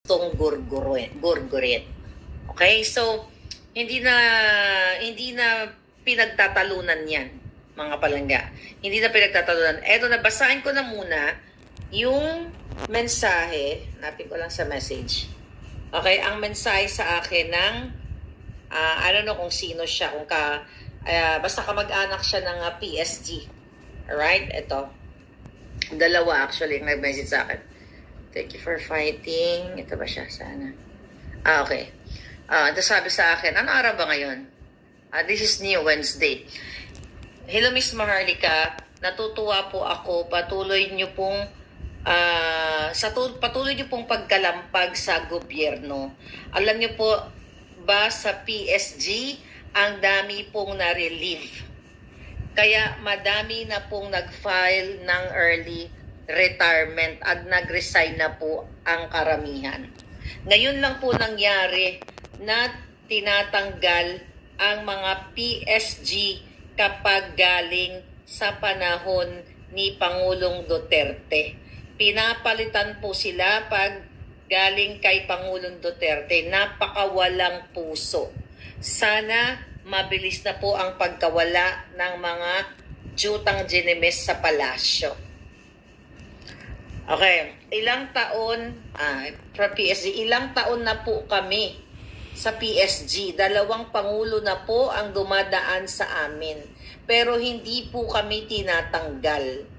gustong gurgurin. Okay? So, hindi na pinagtatalunan yan, mga palangga. Hindi na pinagtatalunan. Eto, nabasahin ko na muna yung mensahe. Napin ko lang sa message. Okay? Ang mensahe sa akin ng, I don't know kung sino siya, basta kamag-anak siya ng PSG. Alright? Ito. Dalawa actually yung nag-message sa akin. Thank you for fighting. Ito ba siya? Sana. Okay. Ito sabi sa akin, ano araw ba ngayon? This is New Wednesday. Hello, Miss Maharlika. Natutuwa po ako. Patuloy niyo pong pagkalampag sa gobyerno. Alam niyo po ba sa PSG, ang dami pong na-relieve. Kaya madami na pong nag-file ng early retirement at nag-resign na po ang karamihan. Ngayon lang po nangyari na tinatanggal ang mga PSG kapag galing sa panahon ni Pangulong Duterte. Pinapalitan po sila pag galing kay Pangulong Duterte. Napakawalang puso. Sana mabilis na po ang pagkawala ng mga jutang ginemes sa palasyo. Okay, ilang taon na po kami sa PSG. 2 pangulo na po ang dumadaan sa amin. Pero hindi po kami tinatanggal.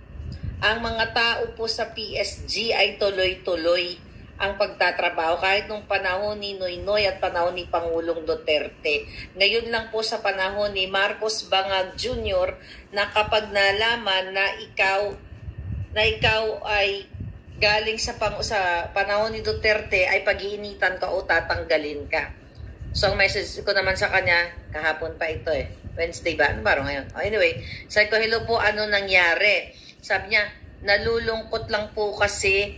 Ang mga tao po sa PSG ay tuloy-tuloy ang pagtatrabaho kahit nung panahon ni Noynoy at panahon ni Pangulong Duterte. Ngayon lang po sa panahon ni Marcos Bangag Jr. na kapag nalaman na ikaw ay galing sa panahon ni Duterte ay pag-iinitan ka o tatanggalin ka. So, ang message ko naman sa kanya, kahapon pa ito Wednesday ba? Ano ba ngayon? Anyway, sabi ko, hello po, ano nangyari? Sabi niya, nalulungkot lang po kasi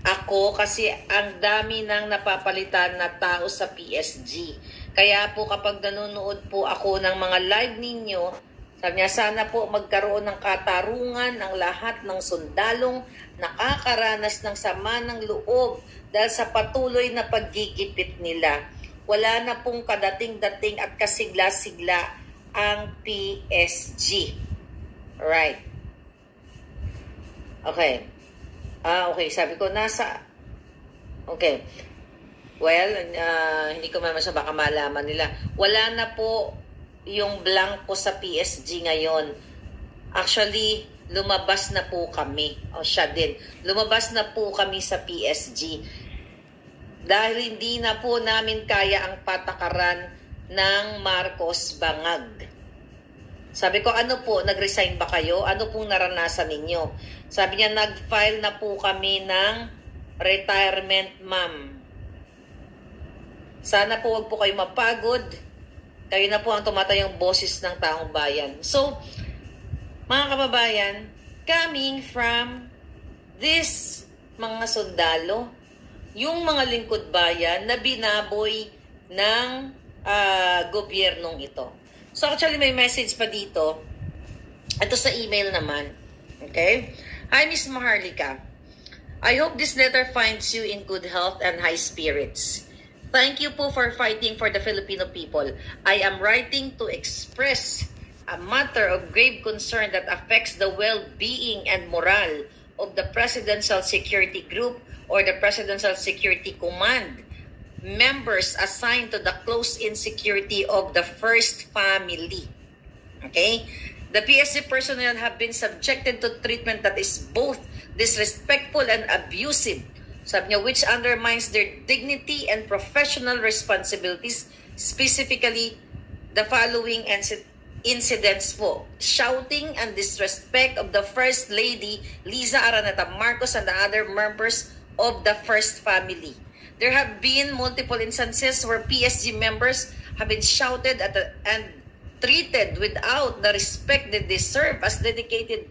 ako kasi ang dami nang napapalitan na tao sa PSG. Kaya po kapag nanonood po ako ng mga live ninyo, sabi niya, sana po magkaroon ng katarungan ang lahat ng sundalong nakakaranas ng sama ng loob dahil sa patuloy na paggigipit nila. Wala na pong kadating-dating at kasigla-sigla ang PSG. Right. Okay. Okay, sabi ko, okay. Well, hindi ko mamasa baka malaman nila. Wala na po yung blanco sa PSG ngayon. Actually, lumabas na po kami. Siya din. Lumabas na po kami sa PSG. Dahil hindi na po namin kaya ang patakaran ng Marcos Bangag. Sabi ko, ano po, nag-resign ba kayo? Ano pong naranasan ninyo? Sabi niya, nag-file na po kami ng retirement, ma'am. Sana po wag po kayo mapagod. Kayo na po ang tumatayong boses ng taong bayan. So, mga kababayan, coming from this mga sundalo, yung mga lingkod bayan na binaboy ng gobyernong ito. So actually may message pa dito. Ito sa email naman. Okay? Hi Miss Maharlika. I hope this letter finds you in good health and high spirits. Thank you po for fighting for the Filipino people. I am writing to express a matter of grave concern that affects the well-being and morale of the Presidential Security Group or the Presidential Security Command members assigned to the close-in security of the First Family. Okay? The PSG personnel have been subjected to treatment that is both disrespectful and abusive, sabi niya, which undermines their dignity and professional responsibilities, specifically the following incidents po. Shouting and disrespect of the First Lady, Liza Araneta Marcos, and the other members of the First Family. There have been multiple instances where PSG members have been shouted at and treated without the respect they deserve as dedicated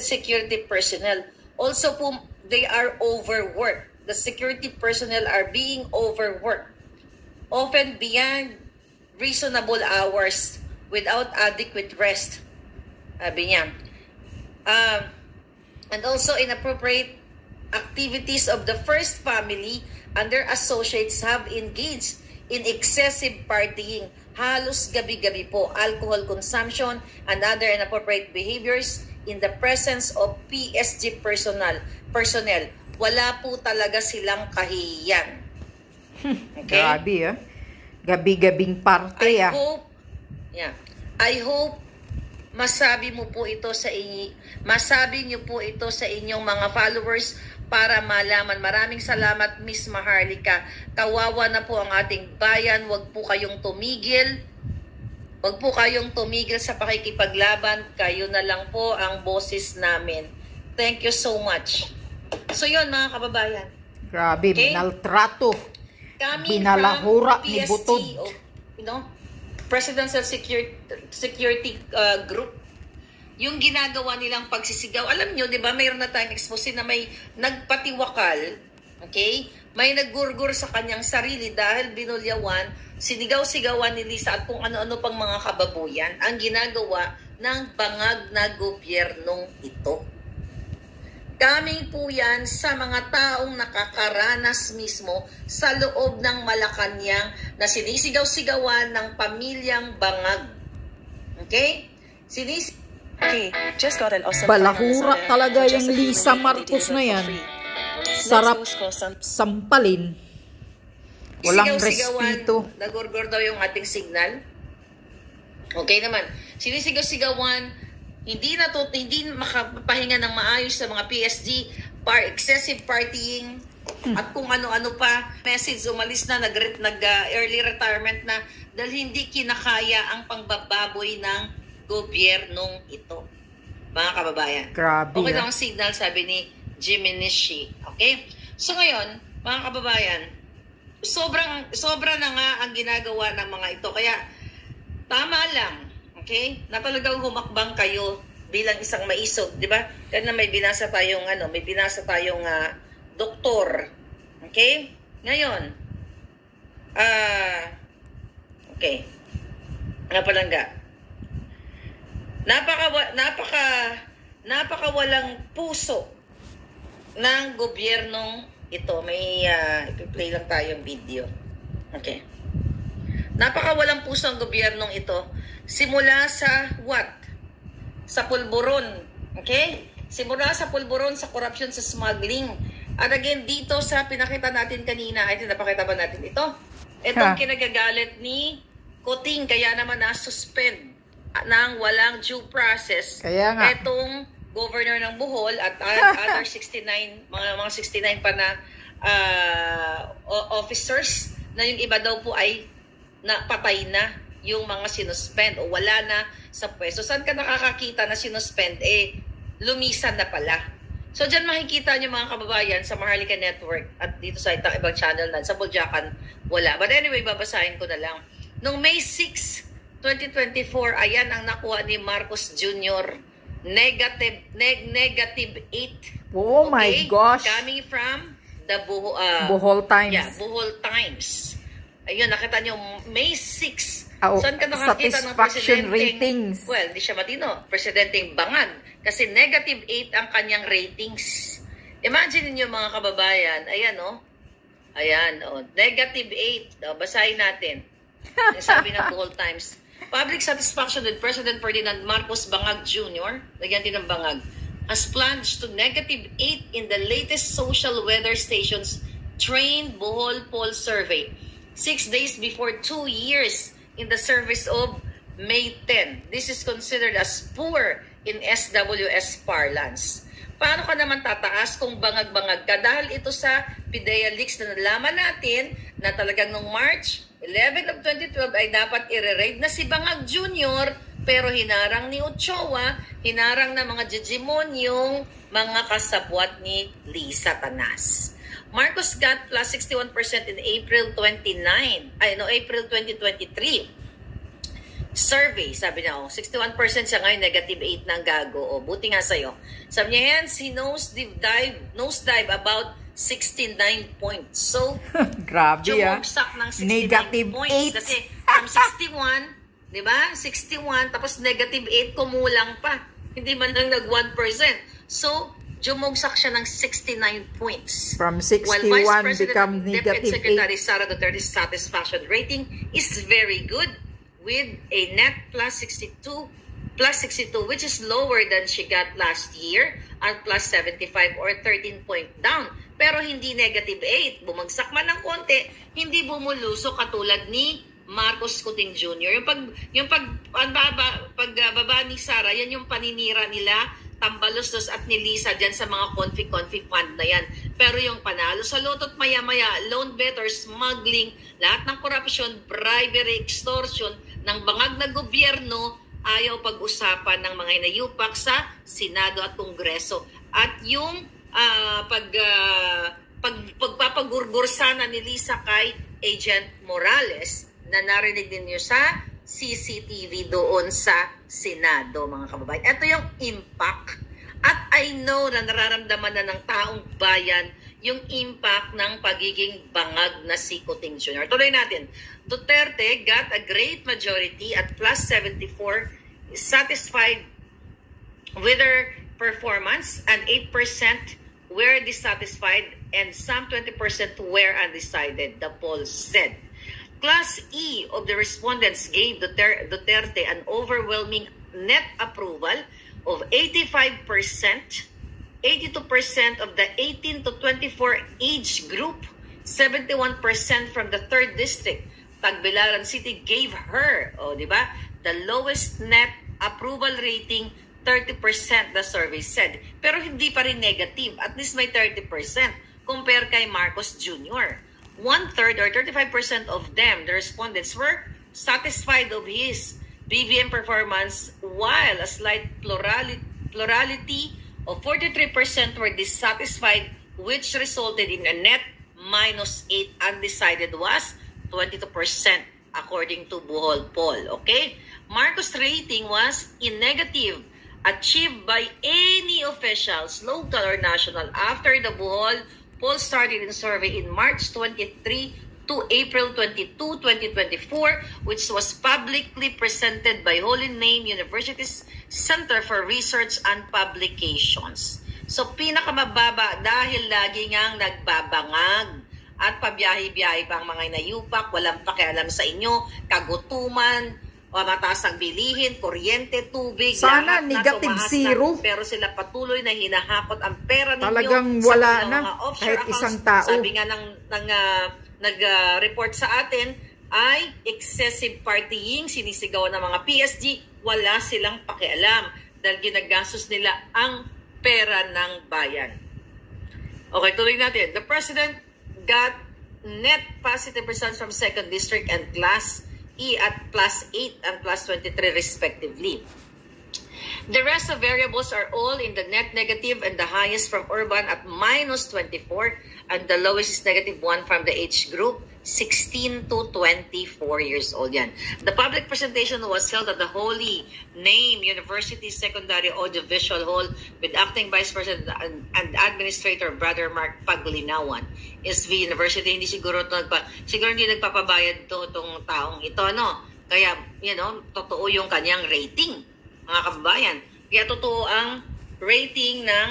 security personnel. Also po, they are overworked. The security personnel are being overworked, often beyond reasonable hours without adequate rest. Sabi niya. And also inappropriate activities of the first family and their associates have engaged in excessive partying, halos gabi-gabi po, alcohol consumption, and other inappropriate behaviors in the presence of PSG personnel. Wala po talaga silang kahiyan. Okay? Grabe, ah. Gabi-gabing parte, ah. I hope masabi niyo po ito sa inyong mga followers para malaman. Maraming salamat, Miss Maharlika. Kawawa na po ang ating bayan. Huwag po kayong tumigil. Huwag po kayong tumigil sa pakikipaglaban. Kayo na lang po ang boses namin. Thank you so much. So yun, mga kababayan. Grabe, Okay? minaltrato. Coming Binalahura from ni PST, Butod. Presidential Security Group, yung ginagawa nilang pagsisigaw. Alam nyo, di ba, mayroon na tayong expose na may nagpatiwakal, okay? May naggurgur sa kanyang sarili dahil binulyawan, sinigaw-sigawan ni Lisa at kung ano-ano pang mga kababuyan ang ginagawa ng bangag na gobyernong ito. Coming po yan sa mga taong nakakaranas mismo sa loob ng Malacanang na sinisigaw-sigawan ng pamilyang bangag. Okay? Okay, just got an awesome Balahura talaga yung Lisa Marcos na yan. Sarap sampalin. Walang respeto. Nagurgur daw yung ating signal. Okay naman. Sinisigaw-sigawan, hindi makapahinga ng maayos sa mga PSG, excessive partying, at kung ano-ano pa. Message, umalis na, early retirement na dahil hindi kinakaya ang pangbababoy ng gobyernong ito. Mga kababayan. Grabe. Okay lang ang signal, sabi ni Jimmy Nishi. Okay? So ngayon, mga kababayan, sobra na nga ang ginagawa ng mga ito. Kaya, tama lang. Okay? Na talagang humakbang kayo bilang isang maisog, di ba? Kaya may binasa tayong doktor. Okay? Ngayon, okay. Napalangga. Napaka walang puso ng gobyernong ito. May i-play lang tayong video. Okay. Napaka walang puso ang gobyernong ito. Simula sa what? Sa pulburon. Okay? Simula sa pulburon, sa corruption, sa smuggling. At again, dito sa pinakita natin kanina, ay napakita ba natin ito? Itong kinagagalit ni Coting, kaya naman na-suspend ng walang due process. Kaya nga. Itong governor ng Bohol at other 69, mga 69 pa na officers na yung iba daw po ay patay na yung mga sinuspend o wala na sa pwesto. Saan ka nakakakita na sinuspend? Lumisan na pala. So, dyan makikita nyo mga kababayan sa Maharlika Network at dito sa ibang channel na sa Buljakan, wala. But anyway, babasahin ko na lang. Noong May 6, 2024, ayan ang nakuha ni Marcos Jr. Negative 8. Oh my gosh. Coming from the Bohol Times. Yeah, Bohol Times. Ayun, nakita nyo, May 6. Saan ka nakakita ng ratings? Well, hindi siya matino. Presidenteng bangag. Kasi negative 8 ang kanyang ratings. Imagine niyo mga kababayan. Ayan, oh. Ayan, oh. Negative 8. Basahin natin. Yung sabi ng Bohol Times. Public satisfaction with President Ferdinand Marcos Bangag Jr., lagyan din ng bangag, has plunged to negative 8 in the latest social weather station's trained Bohol poll survey. 6 days before 2 years in the service of May 10. This is considered as poor in SWS parlance. Paano ka naman tataas kung bangag-bangag ka? Dahil ito sa PIDEA leaks na nalaman natin na talagang nung March 11 of 2012 ay dapat i-raid na si Bangag Jr. pero hinarang ni Ochoa, hinarang na mga jejemon yung mga kasabwat ni Lisa Tanas. Marcos got plus 61% in April 2023. Survey, sabi niya, 61% siya ngayon, negative 8 ng gago. Buti nga sa'yo. Sabi niya, hence, he nosedive about 69 points. So, grabe bumagsak ng 69 negative points. 8. Kasi from 61, di ba? 61, tapos negative 8, kumulang pa. Hindi man lang nag 1%. So, jumugsak siya ng 69 points. From While Vice 61 President become and Deputy negative Secretary 8. Sara Duterte's satisfaction rating is very good with a net plus 62, which is lower than she got last year at plus 75 or 13 point down. Pero hindi negative 8. Bumagsak man ng konti, hindi bumulusok katulad ni Marcos Kuting Jr. Yung pagbaba ni Sara, yan yung paninira nila, Tambaloslos at ni Lisa dyan sa mga confi fund na yan. Pero yung panalo sa loto't maya-maya, loan better, smuggling, lahat ng korupsyon, bribery, extortion, ng bangag na gobyerno, ayaw pag-usapan ng mga inayupak sa Senado at Kongreso. At yung pagpapagurgur sana ni Lisa kay Agent Morales na narinig din niyo sa CCTV doon sa Senado, mga kababayan. Ito yung impact. At I know na nararamdaman na ng taong bayan yung impact ng pagiging bangag na si Kuting Jr. Tuloy natin. Duterte got a great majority at plus 74, satisfied with her performance, and 8% were dissatisfied and some 20% were undecided, the poll said. Class E of the respondents gave Duterte an overwhelming net approval of 85%, 82% of the 18 to 24 age group, 71% from the 3rd district. Tagbilaran City gave her, di ba, the lowest net approval rating, 30%, the survey said. Pero hindi pa rin negative, at least may 30% compare kay Marcos Jr. 1/3 or 35% of them, the respondents, were satisfied of his BBM performance, while a slight plurality of 43% were dissatisfied, which resulted in a net -8. Undecided was 22% according to Bohol poll. Okay? Marcos' rating was in negative, achieved by any officials, local or national, after the Bohol poll started in survey in March 23 to April 22, 2024, which was publicly presented by Holy Name University's Center for Research and Publications. So, pinakamababa dahil lagi ngang nagbabangag at pabiyahe-biyahe pa ang mga inayupak, walang pakialam sa inyo, kagutuman, mataas ang bilihin, kuryente, tubig, sana lahat negative na zero. Pero sila patuloy na hinahakot ang pera ninyo. Talagang sa wala mga na offshore kahit accounts. isang tao. Sabi nga nag-report sa atin ay excessive partying, sinisigawan ng mga PSG, wala silang pakialam dahil ginagastos nila ang pera ng bayan. Okay, tuloy natin. The president got net positive results from 2nd district and class E at plus 8 and plus 23 respectively. The rest of variables are all in the net negative, and the highest from urban at -24 and the lowest is -1 from the age group 16 to 24 years old. Yan. The public presentation was held at the Holy Name University Secondary Audiovisual Hall with Acting Vice President and Administrator Brother Mark Paglinawan. SV University, siguro hindi nagpapabayad itong taong ito, no? Kaya, totoo yung kanyang rating, mga kababayan. Kaya totoo ang rating ng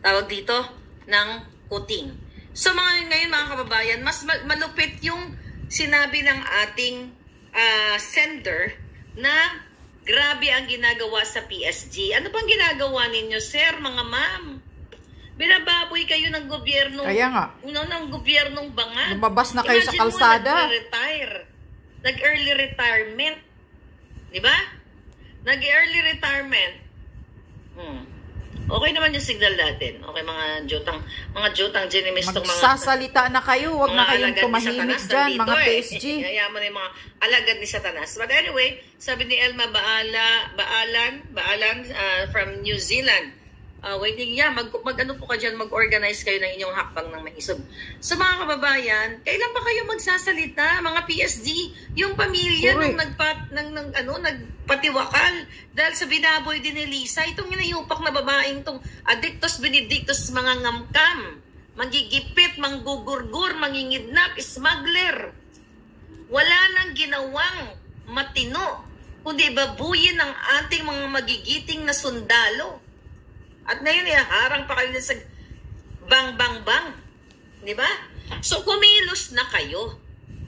tawag dito, ng Kuting. So ngayon mga kababayan, mas malupit yung sinabi ng ating sender na grabe ang ginagawa sa PSG. Ano bang ginagawa ninyo, sir, mga ma'am? Binababoy kayo ng gobyerno. Kaya nga. Ng gobyernong bangag. Lumabas na kayo sa kalsada. Nag-early retirement. Di ba? Nag-early retirement. Okay naman yung signal natin. Okay, mga jutang ginimistong mga... Magsasalita na kayo. Huwag na kayong tumahimik dyan, mga PSG. Kaya mo na yung mga alagad ni Satanas. But anyway, sabi ni Elma Baalan from New Zealand, waiting, mag-ano po ka dyan, mag-organize kayo ng inyong hakbang ng maisog. So mga kababayan, kailan pa kayo magsasalita, mga PSD, yung pamilya nung nagpatiwakal dahil sa binaboy din ni Lisa, itong inayupak na babaeng itong addictus benedictus, mga ngamkam, manggigipit, manggugurgur, mangingidnap, smuggler. Wala nang ginawang matino, kundi babuyin ang ating mga magigiting na sundalo. At ngayon, harang pa kayo sa bang. Di ba? So, kumilos na kayo.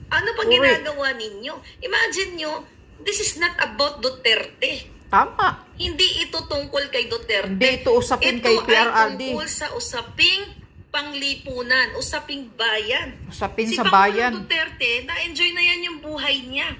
Ano pa ginagawa ninyo? Imagine nyo, this is not about Duterte. Tama. Hindi ito tungkol kay Duterte. Hindi ito usapin kay PRRD. Ito ay tungkol sa usaping panglipunan, usaping bayan. Usapin si sa bayan. Si Pangulong Duterte, na-enjoy na yan yung buhay niya.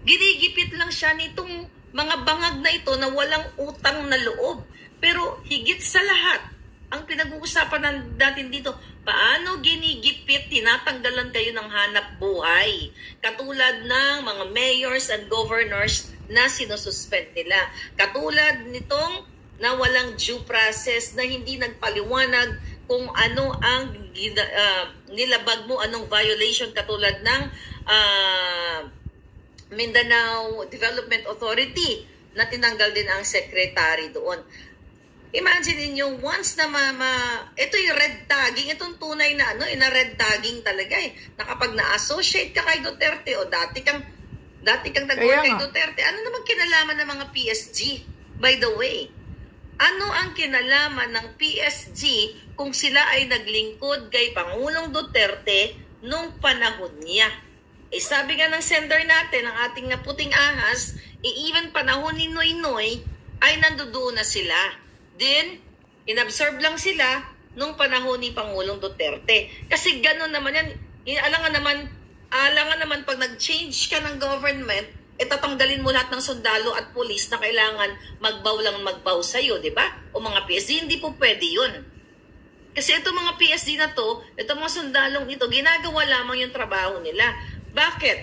Ginigipit lang siya nitong mga bangag na ito na walang utang na loob. Pero higit sa lahat, ang pinag-uusapan natin dito, paano ginigipit, tinatanggalan kayo ng hanap buhay. Katulad ng mga mayors and governors na sinususpend nila. Katulad nitong na walang due process, na hindi nagpaliwanag kung ano ang nilabag mo, anong violation, katulad ng Mindanao Development Authority na tinanggal din ang secretary doon. Imagine niyo, once na ito yung red tagging, itong tunay na na red tagging talaga na kapag na-associate ka kay Duterte o dati kang nag-work kay Duterte, ano naman kinalaman ng mga PSG? By the way, ano ang kinalaman ng PSG kung sila ay naglingkod kay Pangulong Duterte nung panahon niya? Sabi nga ng sender natin, ang ating puting ahas, even panahon ni Noynoy ay nandoon na sila. Then, inabsorb lang sila nung panahon ni Pangulong Duterte. Kasi gano'n naman yan. Alangan naman pag nag-change ka ng government, tatanggalin mo lahat ng sundalo at pulis na kailangan magbaw sa'yo, di ba? O mga PSD, hindi po pwede yun. Kasi itong mga PSD na to, itong mga sundalong ito, ginagawa lamang yung trabaho nila. Bakit?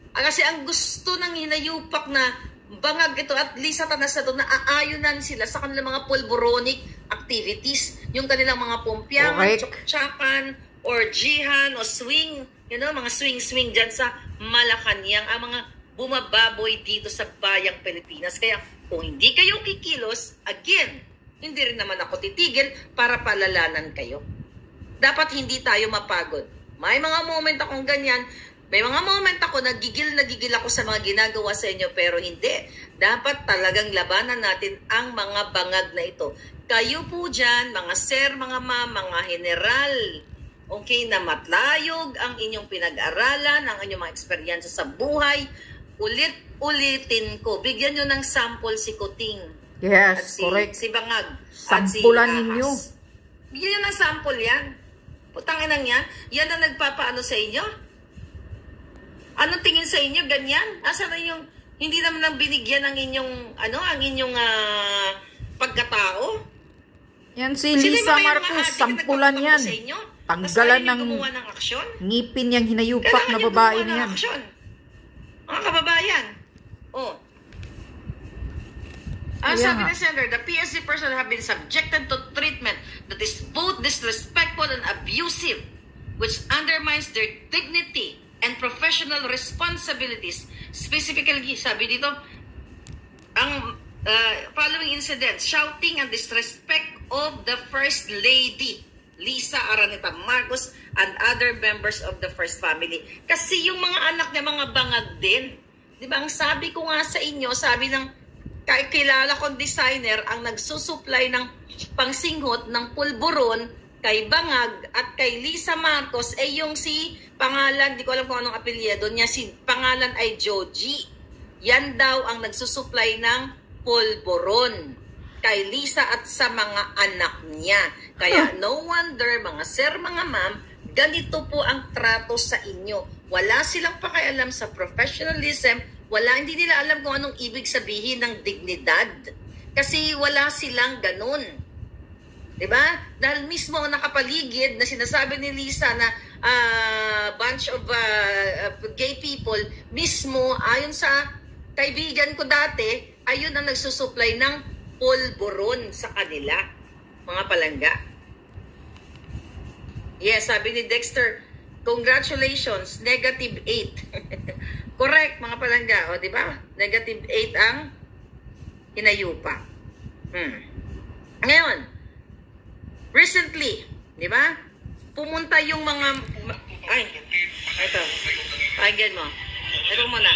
Kasi ang gusto ng hinayupak na bangag ito at Lisa Tanas na ito, na aayunan sila sa kanilang mga pulboronic activities. Yung kanilang mga pumpyaman, tsaktsakan, orgihan, o swing, mga swing dyan sa Malacanang, ang mga bumababoy dito sa bayang Pilipinas. Kaya kung hindi kayo kikilos, again, hindi rin naman ako titigil para palalanan kayo. Dapat hindi tayo mapagod. May mga moment akong ganyan. May mga moment ako, nagigil ako sa mga ginagawa sa inyo, pero hindi. Dapat talagang labanan natin ang mga bangag na ito. Kayo po dyan, mga sir, mga ma'am, mga general, okay, na matlayog ang inyong pinag-aralan, ang inyong mga eksperyensya sa buhay, ulitin ko. Bigyan nyo ng sample si Kuting. Yes, correct. Si Bangag. Sampulan ninyo. Bigyan nyo ng sample yan. Putangin lang yan. Yan ang nagpapaano sa inyo. Anong tingin sa inyo? Ganyan? Asa na yung hindi naman lang binigyan ng inyong pagkatao? Yan si Lisa Marcos, sampulan yan. Tanggalan ng ngipin yung hinayupak na babae na yan. Mga kababayan. Ang sabi ng sender, the PSG personnel have been subjected to treatment that is both disrespectful and abusive, which undermines their dignity and professional responsibilities. Specifically, sabi dito, ang following incidents, shouting and disrespect of the First Lady, Lisa Araneta Marcos, and other members of the First Family. Kasi yung mga anak niya, mga bangag din. Di ba, ang sabi ko nga sa inyo, sabi ng kilala kong designer, ang nagsusupply ng pangsinghot ng pulburon kay Bangag at kay Lisa Marcos, yung si pangalan, di ko alam kung anong apelyido niya, si pangalan ay Joji. Yan daw ang nagsusupply ng pulburon kay Lisa at sa mga anak niya. Kaya no wonder, mga sir, mga ma'am, ganito po ang trato sa inyo. Wala silang pakialam sa professionalism, hindi nila alam kung anong ibig sabihin ng dignidad. Kasi wala silang ganun. Diba? Dahil mismo ang nakapaligid na sinasabi ni Lisa na bunch of gay people, mismo ayon sa kaibigan ko dati, ayun ang nagsusupply ng pulburon sa kanila, mga palangga. Yes, sabi ni Dexter, congratulations, negative 8. Correct, mga palangga, o diba? Negative 8 ang hinayupa. Ngayon, recently, di ba? Pumunta yung mga ito. Pakinggan mo. Ito muna.